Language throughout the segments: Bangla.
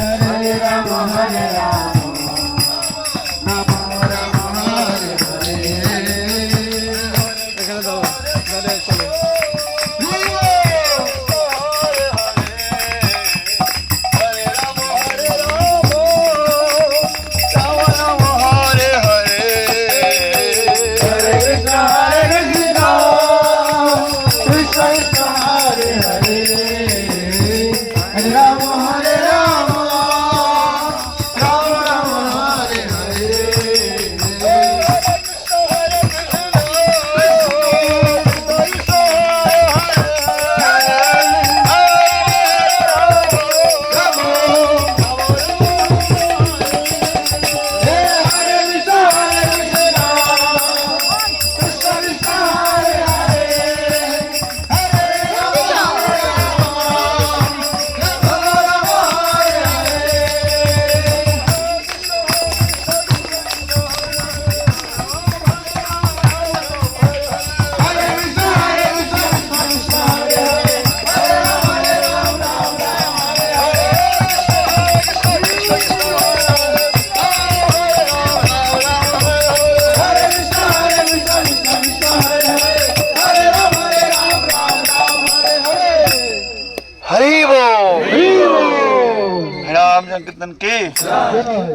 Hare Rama Hare Rama Rama Rama Hare Hare এখানে দাও দাদা চলো কীর্তন কি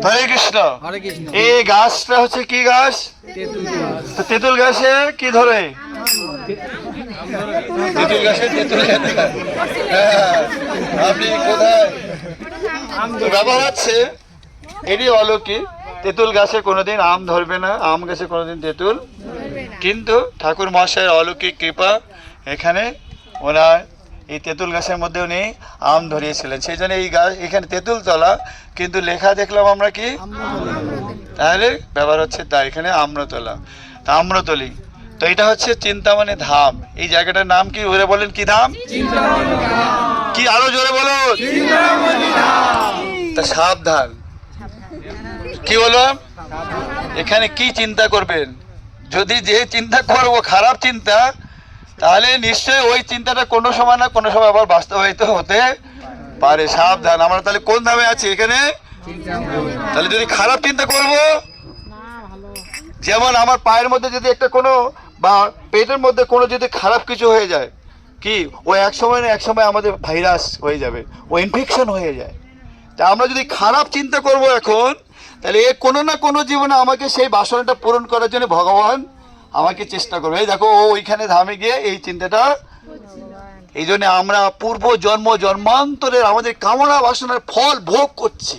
হরে কৃষ্ণ। এই গাছটা হচ্ছে কি গাছ? তো তেঁতুল গাছে কি ধরে? তেঁতুল গাছে তেঁতুল আপনি কোথায় ব্যবহার হচ্ছে এটি অলৌকিক। তেঁতুল গাছে কোনোদিন আম ধরবে না, আম গাছে কোনোদিন তেঁতুল, কিন্তু ঠাকুর মহাশয়ের অলৌকিক কৃপা এখানে ওনার এই তেঁতুল গাছের মধ্যে উনি আম ধরিয়েছিলেন, সেই জন্য এই গাছ এখানে তেঁতুল তলা, কিন্তু লেখা দেখলাম আমরা কি, তাহলে ব্যবহার হচ্ছে তাই এখানে আম্রতলা, তা আম্রতলি। তো এটা হচ্ছে চিন্তামণি ধাম। এই জায়গাটার নাম কি ওরে বলেন? কি ধাম? কি আরো জোরে বলুন? তা সাবধান, কি বললাম? এখানে কি চিন্তা করবেন? যদি যে চিন্তা করবো খারাপ চিন্তা, তাহলে নিশ্চয়ই ওই চিন্তাটা কোনো সময় না কোনো সময় আবার বাস্তবায়িত হতে পারে। সাবধান। আমরা তাহলে কোন ধামে আছি? এখানে। তাহলে যদি খারাপ চিন্তা করব, যেমন আমার পায়ের মধ্যে যদি একটা কোনো বা পেটের মধ্যে কোনো যদি খারাপ কিছু হয়ে যায়, কি ও এক সময় না এক সময় আমাদের ভাইরাস হয়ে যাবে, ও ইনফেকশন হয়ে যায়। তা আমরা যদি খারাপ চিন্তা করব এখন, তাহলে এ কোনো না কোনো জীবনে আমাকে সেই বাসনাটা পূরণ করার জন্য ভগবান আমাকে চেষ্টা করবে। এই দেখো ও ওইখানে ধামে গিয়ে এই চিন্তাটা, এই জন্য আমরা পূর্ব জন্ম জন্মান্তরের আমাদের কামনা বাসনার ফল ভোগ করছি।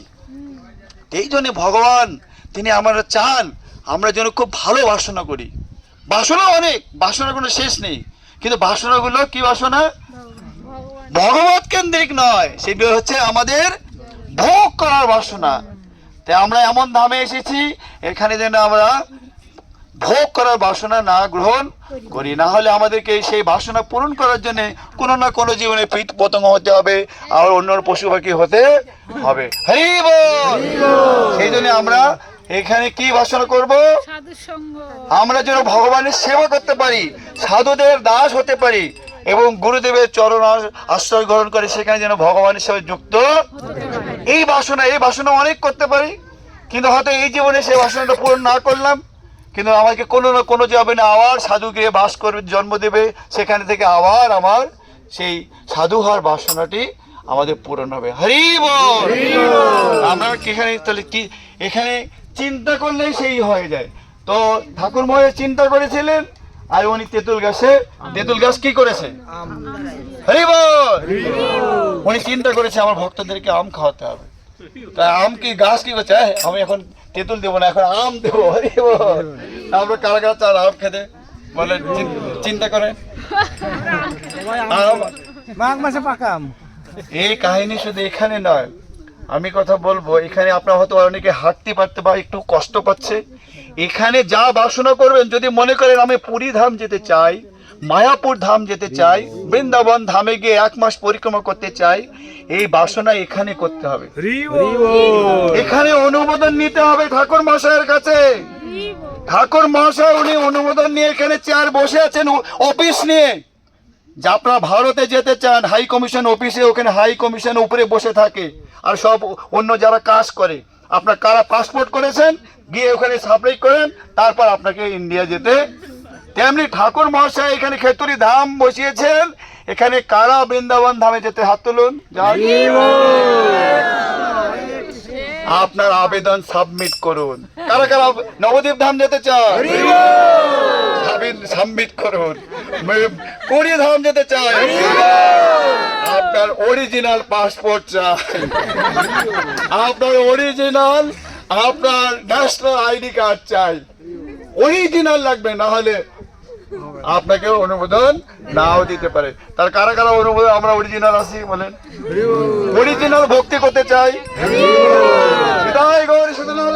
এই জন্য ভগবান তিনি আমরা চান আমরা যেন খুব ভালো বাসনা করি। বাসনা অনেক, বাসনার কোনো শেষ নেই, কিন্তু বাসনাগুলো কি বাসনা? ভগবত কেন্দ্রিক নয়, সেগুলো হচ্ছে আমাদের ভোগ করার বাসনা। তাই আমরা এমন ধামে এসেছি এখানে যেন আমরা ভোগ করার বাসনা না গ্রহণ করি, না হলে আমাদেরকে সেই বাসনা পূরণ করার জন্য কোনো না কোনো জীবনে কীট পতঙ্গ হতে হবে, আর অন্য পশু পাখি হতে হবে। হরি বল। সেই জন্য আমরা এখানে কি বাসনা করব? আমরা যেন ভগবানের সেবা করতে পারি, সাধুদের দাস হতে পারি, এবং গুরুদেবের চরণ আশ্রয় গ্রহণ করে সেখানে যেন ভগবানের সাথে যুক্ত এই বাসনা অনেক করতে পারি, কিন্তু হয়তো এই জীবনে সেই বাসনাটা পূরণ না করলাম, কিন্তু আমাকে কোনো না কোনো যাবে না আবার সাধু গৃহে বাস করবে, জন্ম দেবে, সেখানে থেকে আবার আমার সেই সাধু হওয়ার বাসনাটি আমাদের পূরণ হবে। হরি বল। আমরা এখানে তাহলে কি এখানে চিন্তা করলেই সেই হয়ে যায়। তো ঠাকুর মহাশয় চিন্তা করেছিলেন, আর উনি তেঁতুল গাছ কি করেছে? হরি বল। উনি চিন্তা করেছে আমার ভক্তদেরকে আম খাওয়াতে হবে, তাই আম কি গাছ কি করছে, আমি এখন তেঁতুল দেবো না, এখন আম দেবো। হরি বল। তারপরে কারা কারা চার আম খেতে বলে চিন্তা করে মাঘ মাসে পাকা আম। এই কাহিনী শুধু এখানে নয়, আমি কথা বলবো এখানে আপনারা হয়তো অনেকে হাঁটতে পারতে বা একটু কষ্ট পাচ্ছে, এখানে যা বাসনা করবেন, যদি মনে করেন আমি পুরী ধাম যেতে চাই, মায়াপুর ধাম যেতে চাই, বৃন্দাবন ধামে গিয়ে 1 মাস পরিক্রমা করতে চাই, এই বাসনা এখানে করতে হবে। এখানে অনুমোদন নিতে হবে ঠাকুর মহাশয়ের কাছে। ঠাকুর মহাশয় উনি অনুমোদন নিয়ে এখানে চেয়ার বসে আছেন অফিস নিয়ে, যে আপনারা ভারতে যেতে চান হাই কমিশন অফিসে, ওখানে হাই কমিশন উপরে বসে থাকে, আর সব অন্য যারা কাজ করে, আপনার কারা পাসপোর্ট করেছেন, গিয়ে ওখানে সাপ্লাই করেন, তারপর আপনাকে ইন্ডিয়া যেতে। তেমনি ঠাকুর মহাশয় এখানে খেতুরি ধাম বসিয়েছেন, এখানে কারা বৃন্দাবন ধামে যেতে? হাত তুলুন। আপনার আবেদন সাবমিট করুন। কারা কারা নবদ্বীপ ধাম যেতে চান? সাবমিট করুন। পুরী ধাম যেতে চাই? আপনার অরিজিনাল পাসপোর্ট চাই, আপনার অরিজিনাল, আপনার ন্যাশনাল আইডি কার্ড চাই, অরিজিনাল লাগবে, না হলে আপনাকে অনুমোদন নাও দিতে পারে। তার কারা কারা অনুমোদন আমরা অরিজিনাল আছি বলেন? অরিজিনাল ভক্তি করতে চাই। বিদায় গৌরী সদনাথ।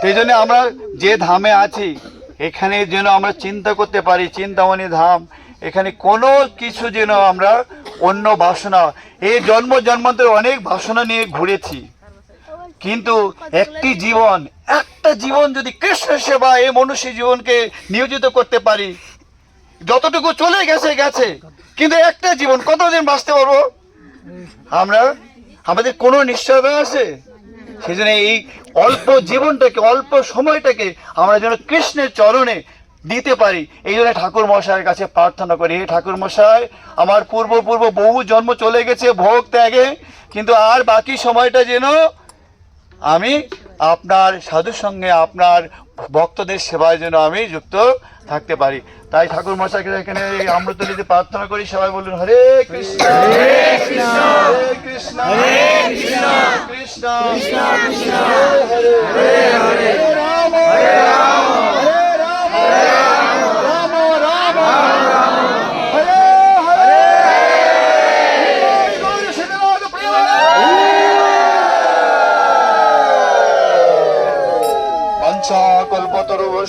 সেই জন্য আমরা যে ধামে আছি এখানে যেন আমরা চিন্তা করতে পারি, চিন্তামণি ধাম, এখানে কোনো কিছু যেন আমরা অন্য বাসনা, এই জন্ম জন্মান্তরে অনেক বাসনা নিয়ে ঘুরেছি, কিন্তু একটা জীবন যদি কৃষ্ণ সেবা এই মনুষ্য জীবনকে নিয়োজিত করতে পারি, যতটুকু চলে গেছে গেছে, কিন্তু একটা জীবন কতদিন বাঁচতে পারবো আমরা? আমাদের কোনো নিশ্চয়তা আছে? সেই জন্য এই অল্প জীবনটাকে, অল্প সময়টাকে আমরা যেন কৃষ্ণের চরণে দিতে পারি, এই জন্য ঠাকুর মশাইয়ের কাছে প্রার্থনা করি, হে ঠাকুর মশাই, আমার পূর্ব বহু জন্ম চলে গেছে ভোগ ত্যাগে, কিন্তু আর বাকি সময়টা যেন আমি আপনার সাধুর সঙ্গে, আপনার ভক্তদের সেবায় যেন আমি যুক্ত থাকতে পারি। তাই ঠাকুর মশাইকে এখানে অমৃতলিতে প্রার্থনা করি। সবাই বলুন হরে কৃষ্ণ হরে কৃষ্ণ কৃষ্ণ কৃষ্ণ কৃষ্ণ কৃষ্ণ হরে হরে রাম হরে রাম হরে রাম রাম রাম হরে হরে গৌর শ্রীনাথ প্রিয় বাঞ্ছা কল্পতরু